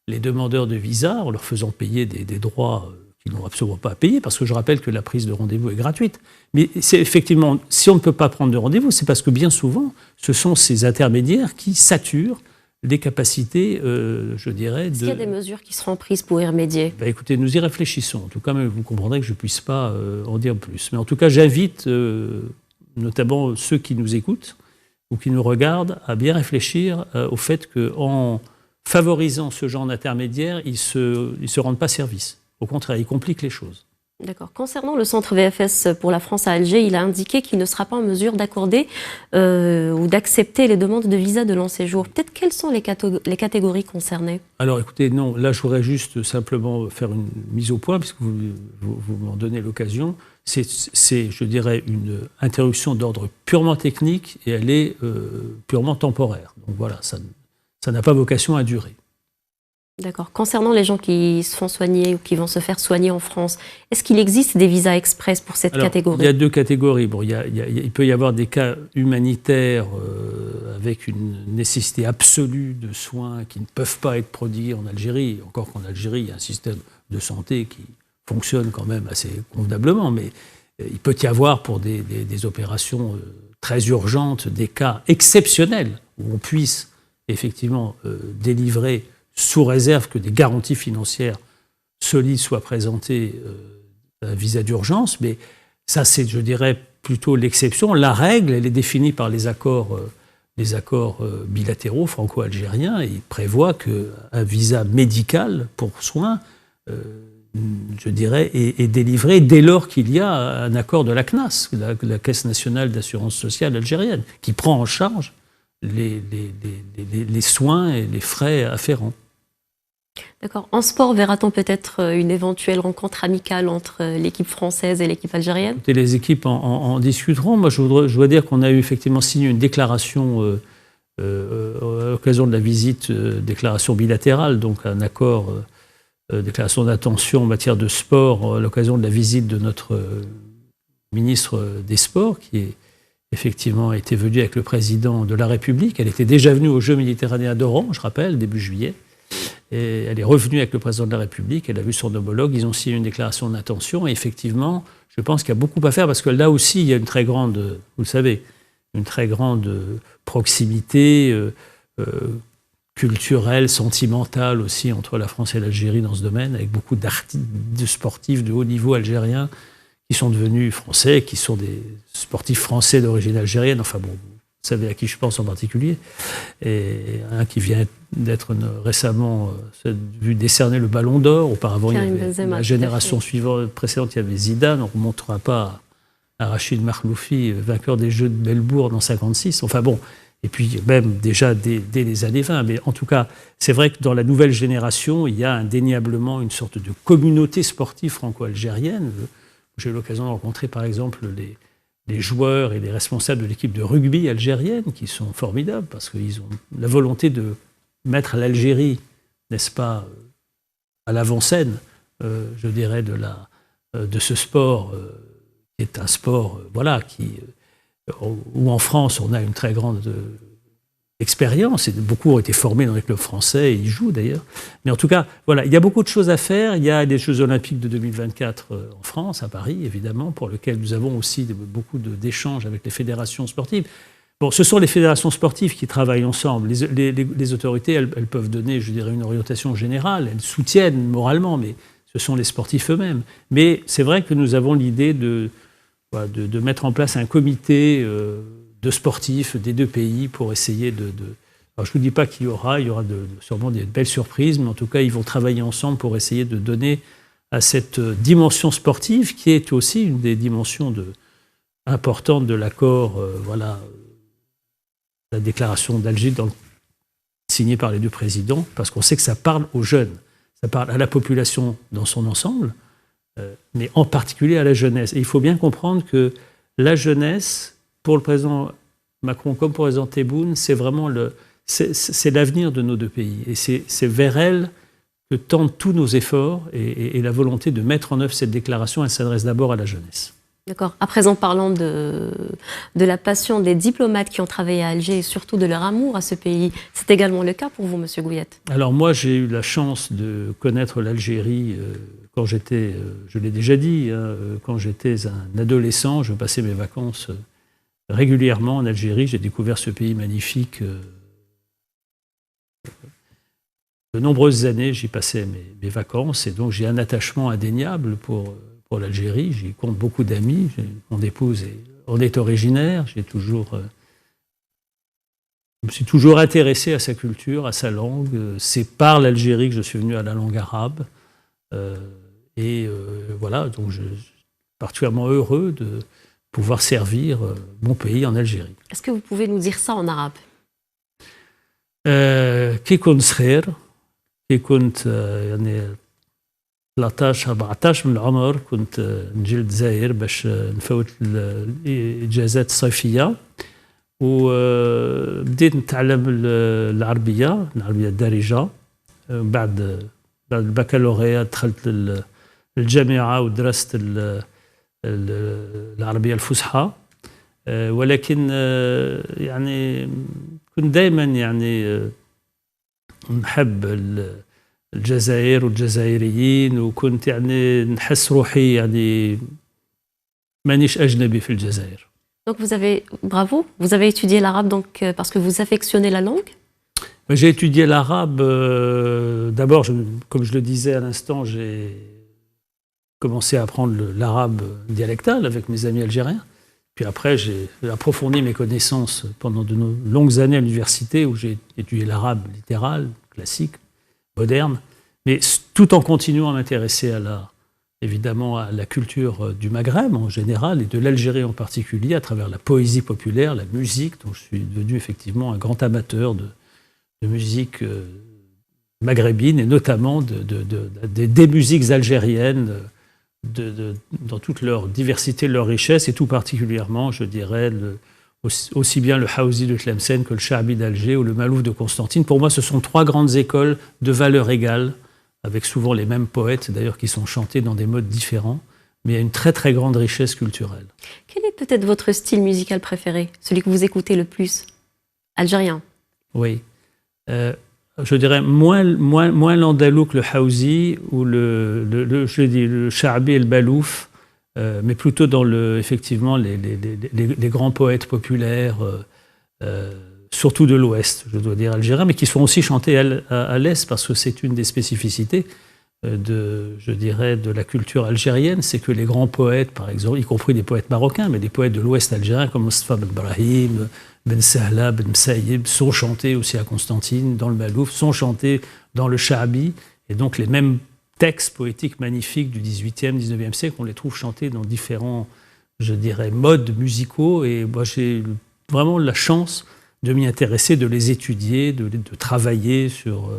les demandeurs de visa en leur faisant payer des droits qu'ils n'ont absolument pas à payer, parce que je rappelle que la prise de rendez-vous est gratuite. Mais c'est effectivement, si on ne peut pas prendre de rendez-vous, c'est parce que bien souvent, ce sont ces intermédiaires qui saturent les capacités, je dirais... Est-ce qu'il y a des mesures qui seront prises pour y remédier ? Écoutez, nous y réfléchissons. En tout cas, vous comprendrez que je ne puisse pas en dire plus. Mais en tout cas, j'invite notamment ceux qui nous écoutent ou qui nous regardent à bien réfléchir au fait qu'en favorisant ce genre d'intermédiaires, ils ne se rendent pas service. Au contraire, ils compliquent les choses. D'accord. Concernant le centre VFS pour la France à Alger, il a indiqué qu'il ne sera pas en mesure d'accorder ou d'accepter les demandes de visa de long séjour. Peut-être quelles sont les catégories concernées ? Alors écoutez, non, là je voudrais juste simplement faire une mise au point, puisque vous m'en donnez l'occasion. C'est, je dirais, une interruption d'ordre purement technique et elle est purement temporaire. Donc voilà, ça n'a pas vocation à durer. D'accord. Concernant les gens qui se font soigner ou qui vont se faire soigner en France, est-ce qu'il existe des visas express pour cette catégorie ? Il y a deux catégories. Bon, il peut y avoir des cas humanitaires avec une nécessité absolue de soins qui ne peuvent pas être prodigués en Algérie. Encore qu'en Algérie, il y a un système de santé qui fonctionne quand même assez convenablement. Mais il peut y avoir pour des opérations très urgentes des cas exceptionnels où on puisse effectivement délivrer sous réserve que des garanties financières solides soient présentées, un visa d'urgence. Mais ça, c'est, je dirais, plutôt l'exception. La règle, elle est définie par les accords bilatéraux franco-algériens. Il prévoit qu'un visa médical pour soins, je dirais, est délivré dès lors qu'il y a un accord de la CNAS, la Caisse nationale d'assurance sociale algérienne, qui prend en charge les soins et les frais afférents. D'accord. En sport, verra-t-on peut-être une éventuelle rencontre amicale entre l'équipe française et l'équipe algérienne? Et les équipes en discuteront. Moi, je dois dire qu'on a eu effectivement signé une déclaration à l'occasion de la visite, déclaration bilatérale, donc un accord, déclaration d'intention en matière de sport à l'occasion de la visite de notre ministre des Sports, qui est effectivement été venue avec le président de la République. Elle était déjà venue aux Jeux méditerranéens d'Oran, je rappelle, début juillet. Et elle est revenue avec le président de la République, elle a vu son homologue, ils ont signé une déclaration d'intention. Et effectivement, je pense qu'il y a beaucoup à faire parce que là aussi, il y a une très grande, vous le savez, une très grande proximité culturelle, sentimentale aussi entre la France et l'Algérie dans ce domaine, avec beaucoup de sportifs de haut niveau algériens qui sont devenus français, qui sont des sportifs français d'origine algérienne. Enfin bon, vous savez à qui je pense en particulier. Et un qui vient d'être récemment vu décerner le Ballon d'Or. Auparavant, il y avait la génération suivante, précédente, il y avait Zidane. On ne remontera pas à Rachid Makhloufi, vainqueur des Jeux de Melbourne en 1956. Enfin bon, et puis même déjà dès les années 20. Mais en tout cas, c'est vrai que dans la nouvelle génération, il y a indéniablement une sorte de communauté sportive franco-algérienne. J'ai eu l'occasion de rencontrer par exemple les joueurs et les responsables de l'équipe de rugby algérienne qui sont formidables parce qu'ils ont la volonté de mettre l'Algérie, n'est-ce pas, à l'avant-scène, je dirais, de ce sport qui est un sport, voilà, où en France on a une très grande expérience et beaucoup ont été formés dans les clubs français et y jouent d'ailleurs. Mais en tout cas, voilà, il y a beaucoup de choses à faire. Il y a les Jeux Olympiques de 2024 en France, à Paris, évidemment, pour lesquels nous avons aussi beaucoup d'échanges avec les fédérations sportives. Bon, ce sont les fédérations sportives qui travaillent ensemble. Les autorités, elles peuvent donner, je dirais, une orientation générale. Elles soutiennent moralement, mais ce sont les sportifs eux-mêmes. Mais c'est vrai que nous avons l'idée de mettre en place un comité de sportifs des deux pays pour essayer de... Alors je ne vous dis pas qu'il y aura sûrement des belles surprises, mais en tout cas, ils vont travailler ensemble pour essayer de donner à cette dimension sportive, qui est aussi une des dimensions importantes de l'accord, la déclaration d'Alger signée par les deux présidents, parce qu'on sait que ça parle aux jeunes, ça parle à la population dans son ensemble, mais en particulier à la jeunesse. Et il faut bien comprendre que la jeunesse, pour le président Macron comme pour le président Tebboune, c'est vraiment c'est l'avenir de nos deux pays. Et c'est vers elle que tendent tous nos efforts et la volonté de mettre en œuvre cette déclaration. Elle s'adresse d'abord à la jeunesse. D'accord. À présent, parlons de la passion des diplomates qui ont travaillé à Alger et surtout de leur amour à ce pays. C'est également le cas pour vous, Monsieur Gouiette? Alors moi, j'ai eu la chance de connaître l'Algérie quand j'étais, je l'ai déjà dit, quand j'étais un adolescent, je passais mes vacances régulièrement en Algérie. J'ai découvert ce pays magnifique. De nombreuses années, j'y passais mes vacances et donc j'ai un attachement indéniable pour l'Algérie. J'y compte beaucoup d'amis. Mon épouse en est originaire. Je me suis toujours intéressé à sa culture, à sa langue. C'est par l'Algérie que je suis venu à la langue arabe. Voilà, donc je suis particulièrement heureux de pouvoir servir mon pays en Algérie. Est-ce que vous pouvez nous dire ça en arabe? كي كنت صغير كي كنت يعني 13 14 من العمر كنت نجي للجزائر باش نفوت الاجازات الصيفيه وبديت نتعلم العربيه الدارجه بعد البكالوريا دخلت الجامعه ودرست العربيه الفصحى ولكن يعني كنت دائما يعني نحب الجزائر والجزائريين وكنت يعني نحس روحي يعني مانيش أجنبي في الجزائر. Donc vous avez étudié l'arabe donc parce que vous affectionnez la langue? J'ai étudié l'arabe. D'abord, comme je le disais à l'instant, j'ai commencé à apprendre l'arabe dialectal avec mes amis algériens. Puis après, j'ai approfondi mes connaissances pendant de longues années à l'université où j'ai étudié l'arabe littéral, classique, moderne, mais tout en continuant à m'intéresser évidemment à la culture du Maghreb en général et de l'Algérie en particulier à travers la poésie populaire, la musique, dont je suis devenu effectivement un grand amateur de musique maghrébine et notamment des musiques algériennes dans toute leur diversité, leur richesse et tout particulièrement, je dirais, aussi bien le Haouzi de Tlemcen que le Chaabi d'Alger ou le Malouf de Constantine. Pour moi, ce sont trois grandes écoles de valeur égale, avec souvent les mêmes poètes d'ailleurs qui sont chantés dans des modes différents, mais il y a une très très grande richesse culturelle. Quel est peut-être votre style musical préféré, celui que vous écoutez le plus? Algérien. Oui. Je dirais moins l'andalou que le Haouzi ou le Chaabi et le Balouf, mais plutôt dans effectivement les grands poètes populaires, surtout de l'Ouest, je dois dire algérien, mais qui sont aussi chantés à l'Est parce que c'est une des spécificités je dirais, de la culture algérienne, c'est que les grands poètes, par exemple, y compris des poètes marocains, mais des poètes de l'Ouest algérien comme Mostafa Ben Brahim, Ben Sahla, Ben Msaïb, sont chantés aussi à Constantine, dans le Malouf, sont chantés dans le Chaabi, et donc les mêmes textes poétiques magnifiques du XVIIIe, XIXe siècle, on les trouve chantés dans différents, je dirais, modes musicaux, et moi j'ai vraiment la chance de m'y intéresser, de les étudier, de travailler sur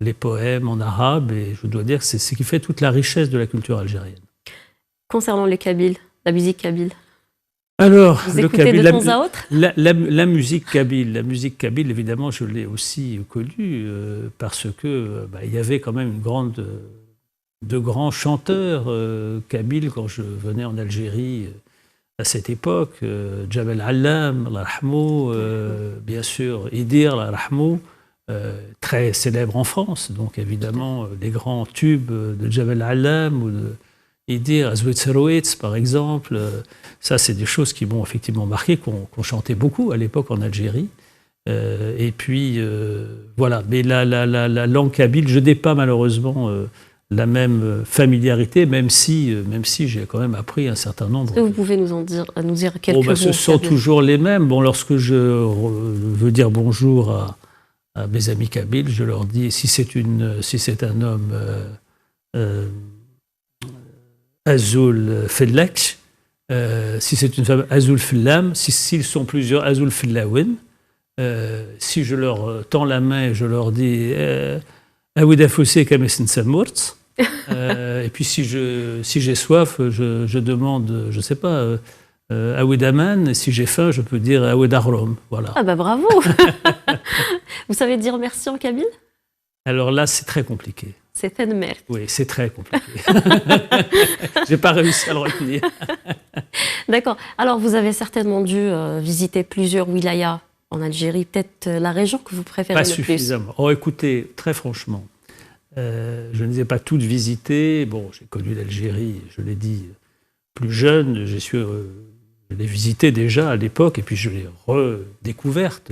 les poèmes en arabe, et je dois dire que c'est ce qui fait toute la richesse de la culture algérienne. Concernant le kabyle, la musique kabyle, alors, vous écoutez de temps à autre? La musique kabyle, évidemment, je l'ai aussi connue parce que il y avait quand même de grands chanteurs kabyles quand je venais en Algérie à cette époque. Djabel Allam, Allah rahmou, bien sûr, Idir, Allah rahmou, très célèbre en France. Donc évidemment, les grands tubes de Djabel Allam ou de Idir, Azouet Serouetz, par exemple, ça c'est des choses qui m'ont effectivement marqué, qu'on chantait beaucoup à l'époque en Algérie. Et puis voilà, mais la langue kabyle, je n'ai pas malheureusement la même familiarité, même si j'ai quand même appris un certain nombre. Est-ce que vous pouvez nous dire quelques mots? Ce sont toujours les mêmes. Bon, lorsque je veux dire bonjour à mes amis kabyles, je leur dis, si c'est un homme Azoul Fellak, si c'est une femme Azoul Fellam, s'ils sont plusieurs Azoul Fellawin, si je leur tends la main et je leur dis Awida Foussé Kamesin Samurt, et puis si j'ai soif, je demande, je ne sais pas, Awidaman, et si j'ai faim, je peux dire Awidarom. Voilà. Ah bah bravo. Vous savez dire merci en kabyle? Alors là, c'est très compliqué. C'est une merde. Oui, c'est très compliqué. J'ai pas réussi à le retenir. D'accord. Alors, vous avez certainement dû visiter plusieurs wilayas en Algérie. Peut-être la région que vous préférez le plus? Pas suffisamment. Oh, écoutez, très franchement, je ne les ai pas toutes visitées. Bon, j'ai connu l'Algérie, je l'ai dit, plus jeune. Je l'ai visitée déjà à l'époque, et puis je l'ai redécouverte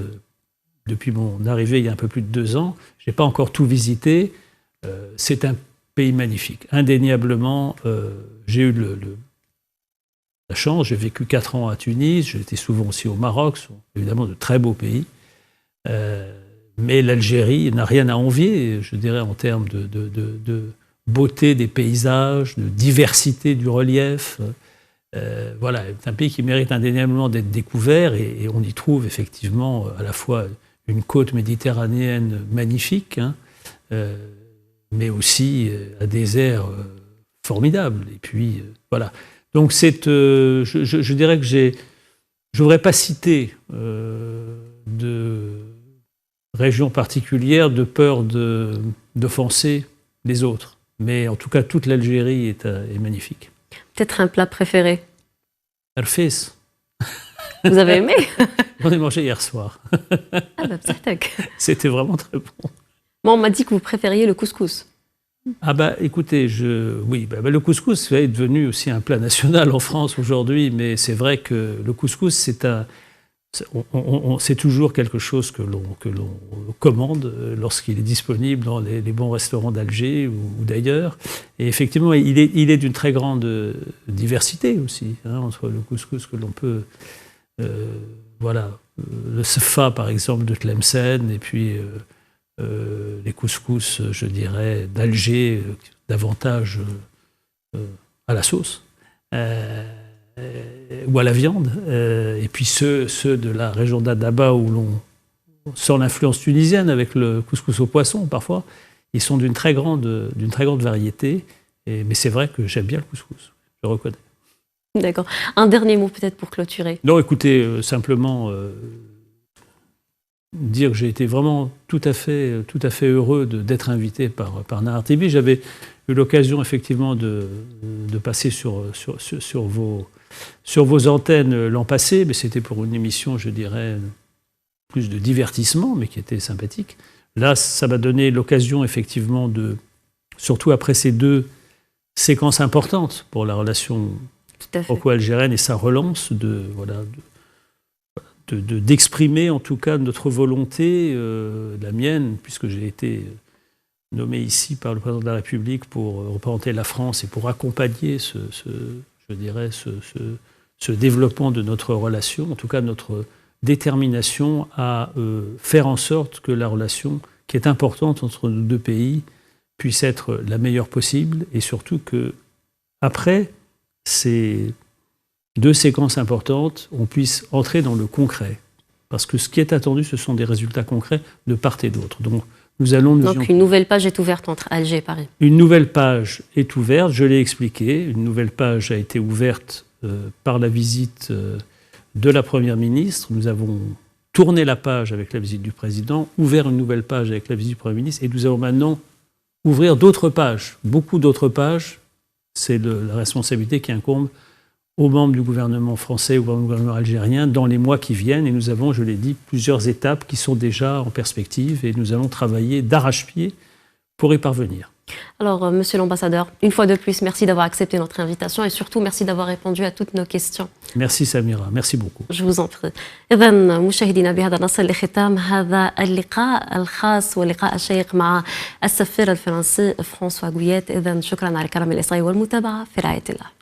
depuis mon arrivée il y a un peu plus de 2 ans. Je n'ai pas encore tout visité. C'est un pays magnifique. Indéniablement, j'ai eu la chance, j'ai vécu 4 ans à Tunis, j'ai été souvent aussi au Maroc, ce sont évidemment de très beaux pays. Mais l'Algérie n'a rien à envier, je dirais, en termes de beauté des paysages, de diversité du relief. Voilà, c'est un pays qui mérite indéniablement d'être découvert, et on y trouve effectivement à la fois une côte méditerranéenne magnifique, hein, mais aussi un désert formidable. Et puis, voilà. Donc, je dirais que je ne voudrais pas citer de région particulière de peur d'offenser les autres. Mais en tout cas, toute l'Algérie est magnifique. Peut-être un plat préféré? Arfes. Vous avez aimé? J'en ai mangé hier soir. Ah bah peut-être. C'était vraiment très bon. Moi, on m'a dit que vous préfériez le couscous. Ah bah écoutez, oui, le couscous est devenu aussi un plat national en France aujourd'hui, mais c'est vrai que le couscous, c'est toujours quelque chose que l'on commande lorsqu'il est disponible dans les bons restaurants d'Alger ou d'ailleurs. Et effectivement, il est d'une très grande diversité aussi, hein, entre le couscous que l'on peut... le sefa, par exemple, de Tlemcen, et puis les couscous, je dirais, d'Alger, davantage à la sauce. Ou à la viande, et puis ceux de la région d'Adaba où l'on sent l'influence tunisienne avec le couscous au poisson parfois, ils sont d'une très grande variété, mais c'est vrai que j'aime bien le couscous, je reconnais. D'accord. Un dernier mot peut-être pour clôturer. Non, écoutez, simplement dire que j'ai été vraiment tout à fait heureux d'être invité par Nahar TV. J'avais eu l'occasion effectivement de passer sur vos antennes l'an passé, mais c'était pour une émission, je dirais, plus de divertissement, mais qui était sympathique. Là, ça m'a donné l'occasion effectivement surtout après ces 2 séquences importantes pour la relation franco-algérienne et sa relance, d'exprimer en tout cas notre volonté, la mienne, puisque j'ai été nommé ici par le président de la République pour représenter la France et pour accompagner ce développement de notre relation, en tout cas notre détermination à faire en sorte que la relation qui est importante entre nos 2 pays puisse être la meilleure possible, et surtout que après ces 2 séquences importantes, on puisse entrer dans le concret. Parce que ce qui est attendu, ce sont des résultats concrets de part et d'autre. Donc, une nouvelle page est ouverte entre Alger et Paris. Une nouvelle page est ouverte, je l'ai expliqué. Une nouvelle page a été ouverte par la visite de la Première ministre. Nous avons tourné la page avec la visite du président, ouvert une nouvelle page avec la visite du Premier ministre, et nous allons maintenant ouvrir d'autres pages, beaucoup d'autres pages. C'est la responsabilité qui incombe aux membres du gouvernement français ou au gouvernement algérien dans les mois qui viennent. Et nous avons, je l'ai dit, plusieurs étapes qui sont déjà en perspective, et nous allons travailler d'arrache-pied pour y parvenir. Alors, monsieur l'ambassadeur, une fois de plus, merci d'avoir accepté notre invitation, et surtout merci d'avoir répondu à toutes nos questions. Merci Samira, merci beaucoup. Je vous en prie. إذن مشاهدينا بهذا نصل لختام هذا اللقاء الخاص واللقاء الشيق مع السفير الفرنسي فرانسوا غويات. إذن شكرا على كرم الإصغاء والمتابعة، في رعاية الله.